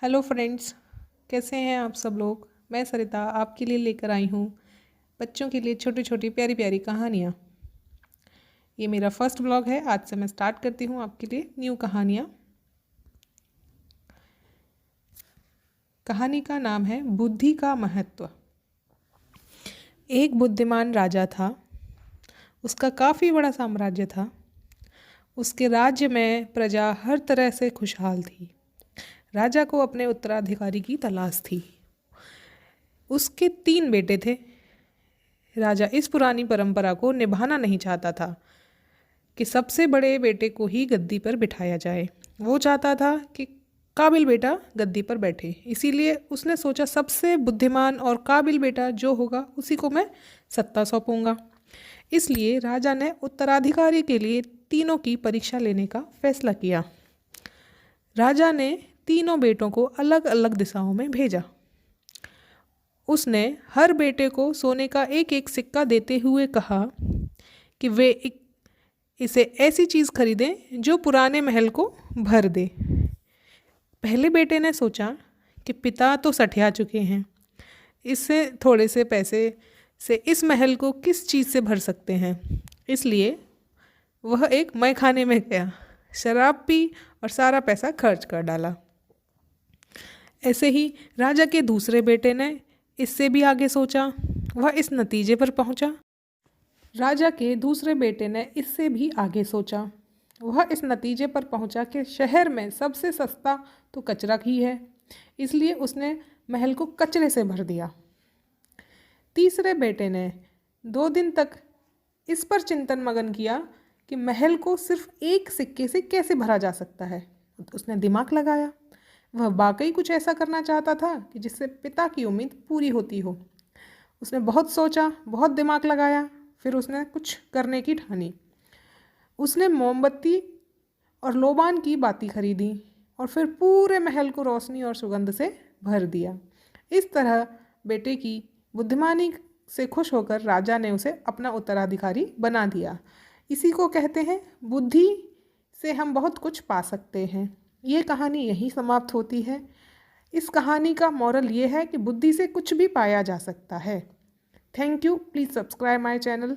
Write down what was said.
Hello friends, कैसे हैं आप सब लोग। मैं सरिता आपके लिए लेकर आई हूँ बच्चों के लिए छोटी छोटी प्यारी प्यारी कहानियाँ। ये मेरा फर्स्ट ब्लॉग है। आज से मैं स्टार्ट करती हूँ आपके लिए न्यू कहानियाँ। कहानी का नाम है बुद्धि का महत्व। एक बुद्धिमान राजा था। उसका काफ़ी बड़ा साम्राज्य था। उसके राज्य में प्रजा हर तरह से खुशहाल थी। राजा को अपने उत्तराधिकारी की तलाश थी। उसके 3 बेटे थे। राजा इस पुरानी परंपरा को निभाना नहीं चाहता था कि सबसे बड़े बेटे को ही गद्दी पर बिठाया जाए। वो चाहता था कि काबिल बेटा गद्दी पर बैठे। इसीलिए उसने सोचा सबसे बुद्धिमान और काबिल बेटा जो होगा उसी को मैं सत्ता सौंपूंगा। इसलिए राजा ने उत्तराधिकारी के लिए तीनों की परीक्षा लेने का फैसला किया। राजा ने तीनों बेटों को अलग अलग दिशाओं में भेजा। उसने हर बेटे को सोने का एक एक सिक्का देते हुए कहा कि वे इसे ऐसी चीज़ खरीदें जो पुराने महल को भर दे। पहले बेटे ने सोचा कि पिता तो सठिया चुके हैं, इससे थोड़े से पैसे से इस महल को किस चीज़ से भर सकते हैं। इसलिए वह एक मैखाने में गया, शराब पी और सारा पैसा खर्च कर डाला। ऐसे ही राजा के दूसरे बेटे ने इससे भी आगे सोचा। वह इस नतीजे पर पहुंचा। राजा के दूसरे बेटे ने इससे भी आगे सोचा। वह इस नतीजे पर पहुंचा कि शहर में सबसे सस्ता तो कचरा ही है। इसलिए उसने महल को कचरे से भर दिया। तीसरे बेटे ने 2 दिन तक इस पर चिंतन मगन किया कि महल को सिर्फ एक सिक्के से कैसे भरा जा सकता है। उसने दिमाग लगाया। वह वाकई कुछ ऐसा करना चाहता था कि जिससे पिता की उम्मीद पूरी होती हो। उसने बहुत सोचा, बहुत दिमाग लगाया, फिर उसने कुछ करने की ठानी। उसने मोमबत्ती और लोबान की बाती खरीदी और फिर पूरे महल को रोशनी और सुगंध से भर दिया। इस तरह बेटे की बुद्धिमानी से खुश होकर राजा ने उसे अपना उत्तराधिकारी बना दिया। इसी को कहते हैं बुद्धि से हम बहुत कुछ पा सकते हैं। ये कहानी यहीं समाप्त होती है। इस कहानी का मॉरल ये है कि बुद्धि से कुछ भी पाया जा सकता है। Thank you. Please subscribe my channel.